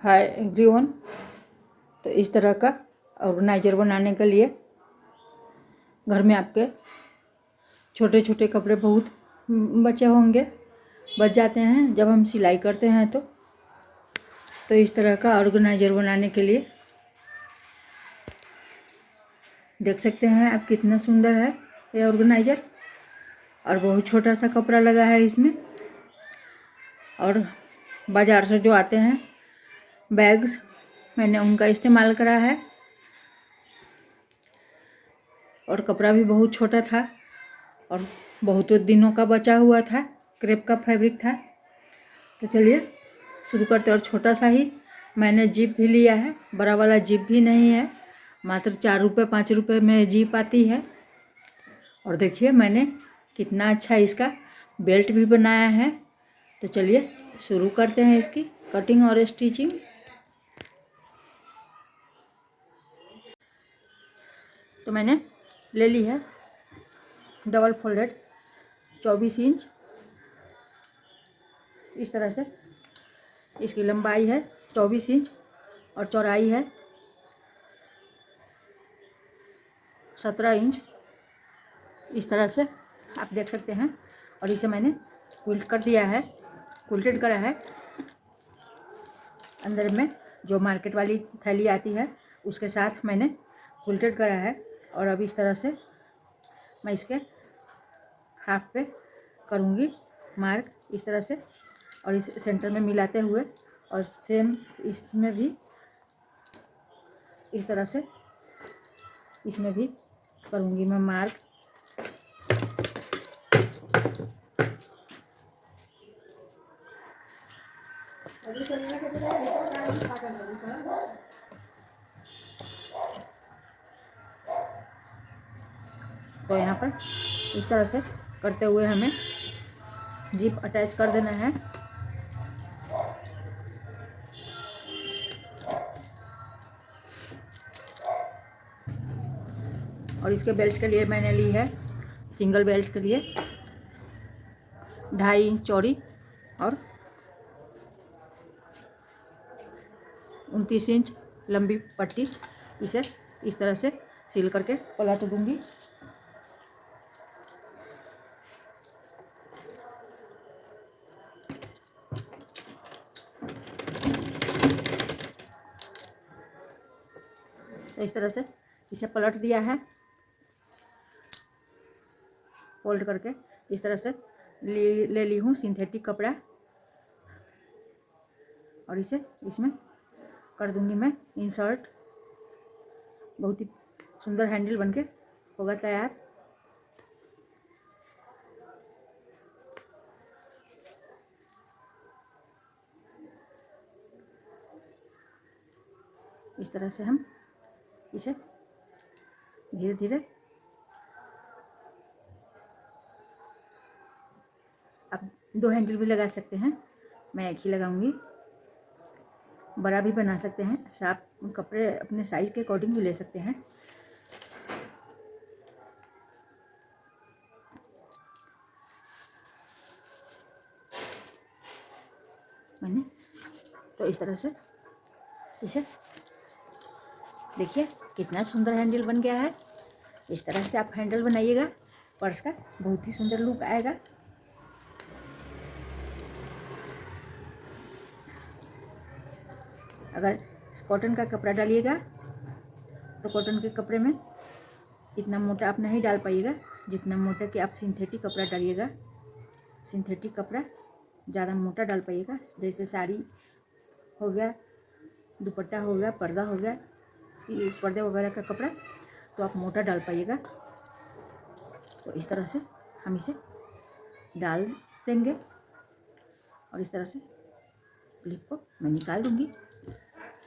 Hi everyone. तो इस तरह का ऑर्गेनाइजर बनाने के लिए घर में आपके छोटे छोटे कपड़े बहुत बचे होंगे, बच जाते हैं जब हम सिलाई करते हैं। तो इस तरह का ऑर्गेनाइजर बनाने के लिए देख सकते हैं आप कितना सुंदर है ये ऑर्गेनाइजर, और बहुत छोटा सा कपड़ा लगा है इसमें। और बाज़ार से जो आते हैं बैग्स, मैंने उनका इस्तेमाल करा है। और कपड़ा भी बहुत छोटा था और बहुत दिनों का बचा हुआ था, क्रेप का फैब्रिक था। तो चलिए शुरू करते। और छोटा सा ही मैंने जिप भी लिया है, बड़ा वाला जिप भी नहीं है, मात्र 4 रुपये 5 रुपये में जिप आती है। और देखिए मैंने कितना अच्छा इसका बेल्ट भी बनाया है। तो चलिए शुरू करते हैं इसकी कटिंग और स्टिचिंग। तो मैंने ले ली है डबल फोल्डेड 24 इंच। इस तरह से इसकी लंबाई है 24 इंच और चौड़ाई है 17 इंच। इस तरह से आप देख सकते हैं। और इसे मैंने क्विल्ट कर दिया है, क्विल्टेड करा है। अंदर में जो मार्केट वाली थैली आती है उसके साथ मैंने क्विल्टेड करा है। और अब इस तरह से मैं इसके हाफ पे करूँगी मार्क, इस तरह से, और इस सेंटर में मिलाते हुए। और सेम इसमें भी इस तरह से इसमें भी करूँगी मैं मार्क। तो यहाँ पर इस तरह से करते हुए हमें जिप अटैच कर देना है। और इसके बेल्ट के लिए मैंने ली है, सिंगल बेल्ट के लिए 2.5 इंच चौड़ी और 29 इंच लंबी पट्टी। इसे इस तरह से सील करके पलट दूंगी। तो इस तरह से इसे पलट दिया है, फोल्ड करके इस तरह से ले ली हूँ सिंथेटिक कपड़ा। और इसे इसमें कर दूंगी मैं इंसर्ट। बहुत ही सुंदर हैंडल बनके होगा तैयार। इस तरह से हम इसे धीरे धीरे, आप 2 हैंडल भी लगा सकते हैं, मैं एक ही लगाऊंगी। बड़ा भी बना सकते हैं, आप कपड़े अपने साइज के अकॉर्डिंग भी ले सकते हैं। मैंने तो इस तरह से इसे देखिए कितना सुंदर हैंडल बन गया है। इस तरह से आप हैंडल बनाइएगा पर्स का, बहुत ही सुंदर लुक आएगा। अगर कॉटन का कपड़ा डालिएगा तो कॉटन के कपड़े में इतना मोटा आप नहीं डाल पाइएगा जितना मोटा कि आप सिंथेटिक कपड़ा डालिएगा। सिंथेटिक कपड़ा ज़्यादा मोटा डाल पाइएगा, जैसे साड़ी हो गया, दुपट्टा हो गया, पर्दा हो गया, पर्दे वगैरह का कपड़ा, तो आप मोटा डाल पाइएगा। तो इस तरह से हम इसे डाल देंगे और इस तरह से क्लिप को मैं निकाल दूंगी।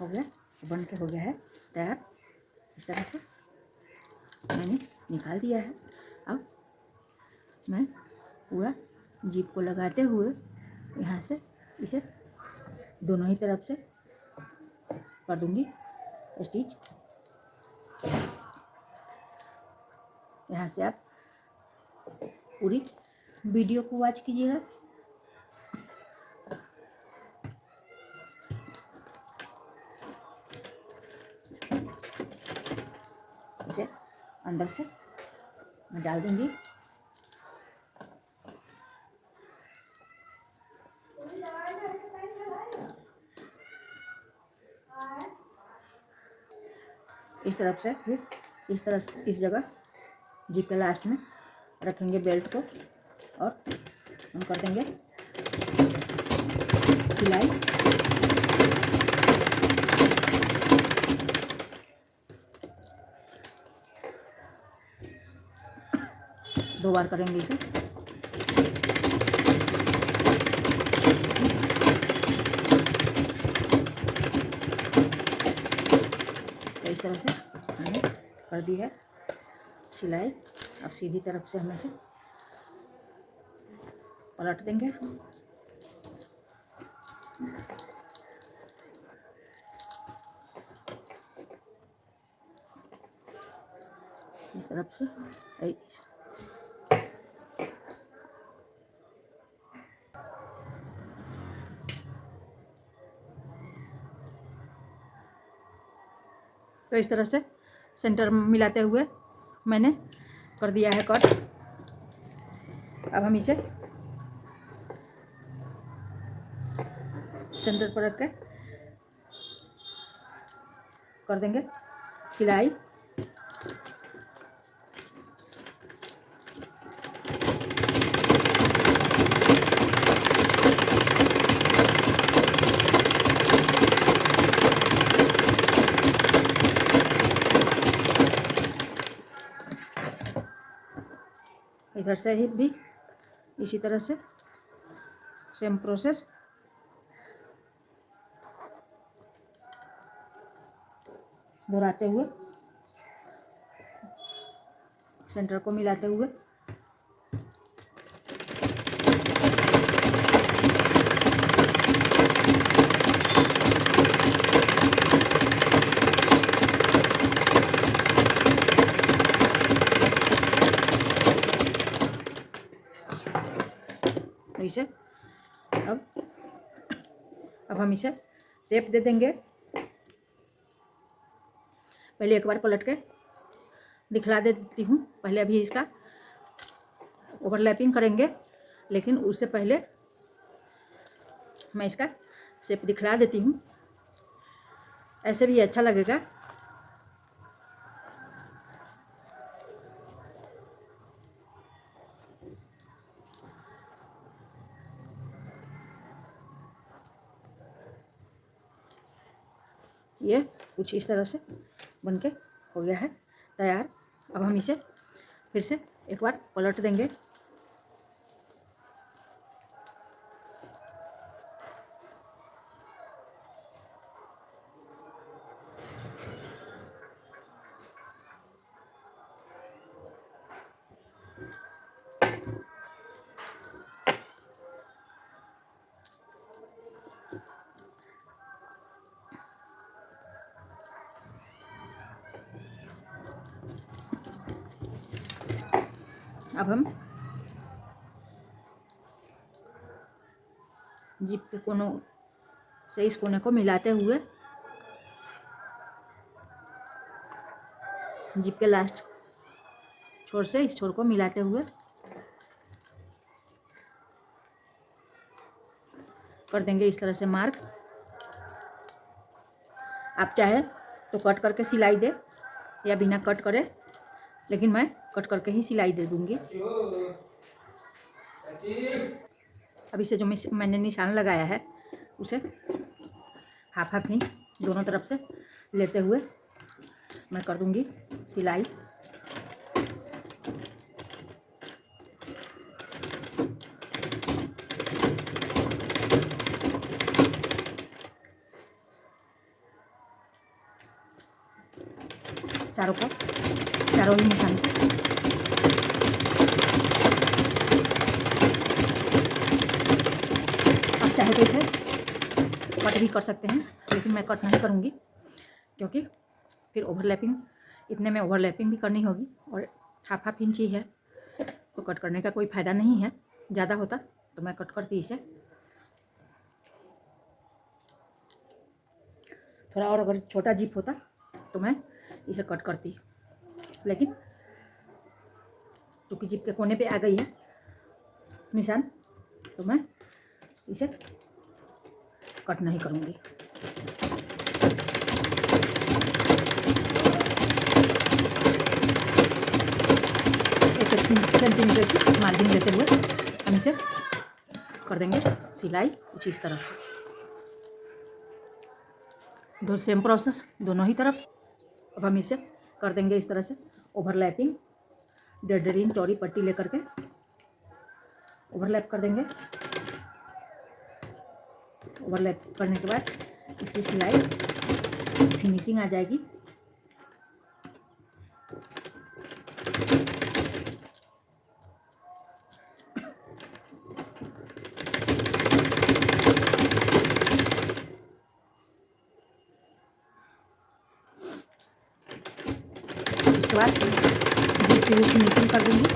हो गया, बन के हो गया है तैयार। इस तरह से मैंने निकाल दिया है। अब मैं पूरा जिप को लगाते हुए यहाँ से इसे दोनों ही तरफ से कर दूंगी स्टिच। यहाँ से आप पूरी वीडियो को वॉच कीजिएगा। अंदर से मैं डाल दूँगी। इस तरफ से फिर इस तरह इस जगह जिप के लास्ट में रखेंगे बेल्ट को और हम कर देंगे सिलाई। दो बार करेंगे इसे। तो इस तरह से हमने कर दी है सिलाई। अब सीधी तरफ से हम इसे पलट देंगे। इस तरफ से तो इस तरह से सेंटर मिलाते हुए मैंने कर दिया है कट। अब हम इसे सेंटर पर रख के कर देंगे सिलाई। इधर से ही भी इसी तरह से सेम प्रोसेस। दोहराते हुए सेंटर को मिलाते हुए इसे अब हम इसे शेप दे देंगे। पहले एक बार पलट के दिखला देती हूँ। पहले अभी इसका ओवरलैपिंग करेंगे, लेकिन उससे पहले मैं इसका शेप दिखला देती हूँ। ऐसे भी अच्छा लगेगा। ये कुछ इस तरह से बनके हो गया है तैयार। अब हम इसे फिर से एक बार पलट देंगे। अब हम जिप के कोनों से इस कोने को मिलाते हुए जिप के लास्ट छोर से इस छोर को मिलाते हुए कर देंगे इस तरह से मार्क। आप चाहे तो कट करके सिलाई दे या बिना कट करे, लेकिन मैं कट करके ही सिलाई दे दूंगी। अब इसे जो मैंने निशान लगाया है उसे हाफ हाफ इंच दोनों तरफ से लेते हुए मैं कर दूंगी सिलाई। चारों ही निशान को आप चाहे तो इसे कट भी कर सकते हैं, लेकिन मैं कट नहीं करूँगी क्योंकि फिर ओवरलैपिंग इतने में ओवरलैपिंग भी करनी होगी और हाफ हाफ इंच ही है तो कट करने का कोई फ़ायदा नहीं है। ज़्यादा होता तो मैं कट करती इसे। थोड़ा और अगर छोटा जिप होता तो मैं इसे कट करती, लेकिन क्योंकि जिप के कोने पे आ गई है निशान, तो मैं इसे कट नहीं करूँगी। एक सेंटीमीटर की मार्जिन लेते हुए हम इसे कर देंगे सिलाई कुछ इस तरफ से। दो सेम प्रोसेस दोनों ही तरफ। अब हम इसे कर देंगे इस तरह से ओवरलैपिंग। 1.5 इंच चौड़ी पट्टी लेकर के ओवरलैप कर देंगे। ओवरलैप करने के बाद इसकी सिलाई फिनिशिंग आ जाएगी। उसके बाद जिप की फिनिशिंग कर दूंगी।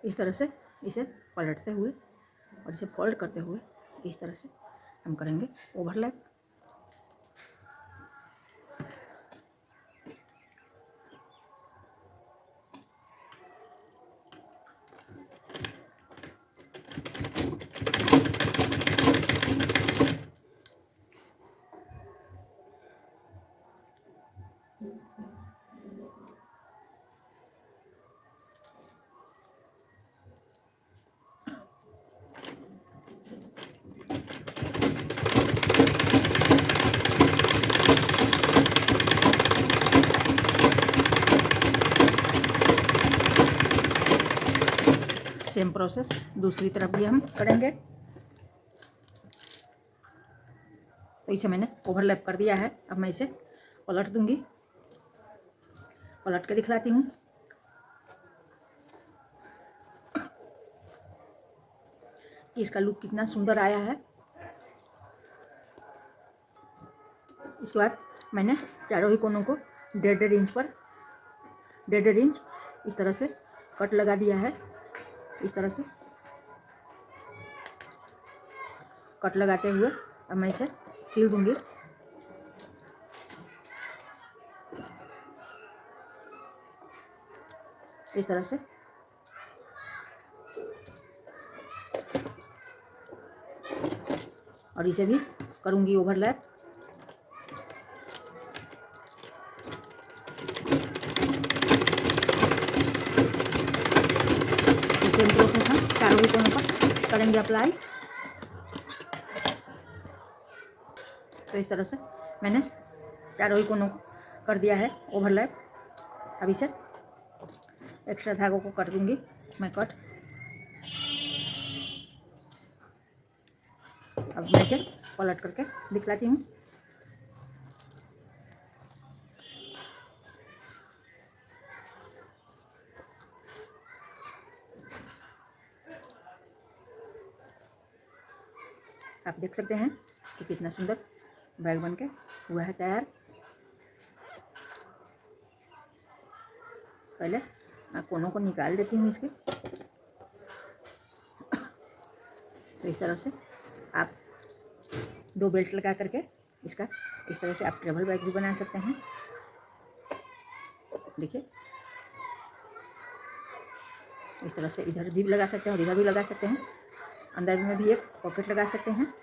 इस तरह से इसे पलटते हुए और इसे फोल्ड करते हुए इस तरह से हम करेंगे ओवरलैप। सेम प्रोसेस दूसरी तरफ भी हम करेंगे। तो इसे मैंने ओवरलैप कर दिया है। अब मैं इसे पलट दूंगी। पलट के दिखलाती हूँ। कि इसका लुक कितना सुंदर आया है। इसके बाद मैंने चारों ही कोनों को 1.5 इंच पर 1.5 इंच इस तरह से कट लगा दिया है। इस तरह से कट लगाते हुए अब मैं इसे सील दूंगी। इस तरह से और इसे भी करूंगी ओवरलैप। सेम प्रोसेस हम चारों ही कोनों पर करेंगे अप्लाई। तो इस तरह से मैंने चारों ही कोनों को कर दिया है ओवरलैप। अब इसे एक्स्ट्रा धागों को कर दूंगी मैं कट। अब मैं इसे पलट करके दिखलाती हूँ। आप देख सकते हैं कि कितना सुंदर बैग बनके हुआ है तैयार। पहले मैं कोनों को निकाल देती हूँ इसके। तो इस तरह से आप 2 बेल्ट लगा करके इसका इस तरह से आप ट्रेवल बैग भी बना सकते हैं। देखिए इस तरह से इधर भी लगा सकते हैं और इधर भी लगा सकते हैं। अंदर में भी एक पॉकेट लगा सकते हैं।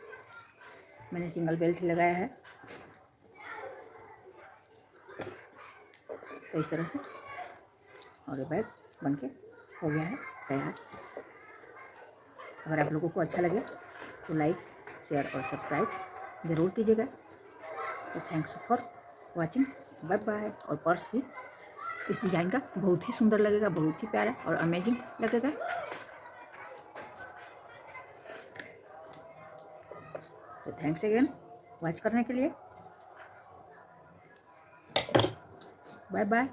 मैंने सिंगल बेल्ट लगाया है। तो इस तरह से और ये बैग बनके हो गया है तैयार। अगर आप लोगों को अच्छा लगे तो लाइक शेयर और सब्सक्राइब ज़रूर कीजिएगा। तो thanks for watching. Bye bye. और पर्स भी इस डिज़ाइन का बहुत ही सुंदर लगेगा, बहुत ही प्यारा और अमेजिंग लगेगा। तो थैंक्स अगेन वॉच करने के लिए। Bye bye.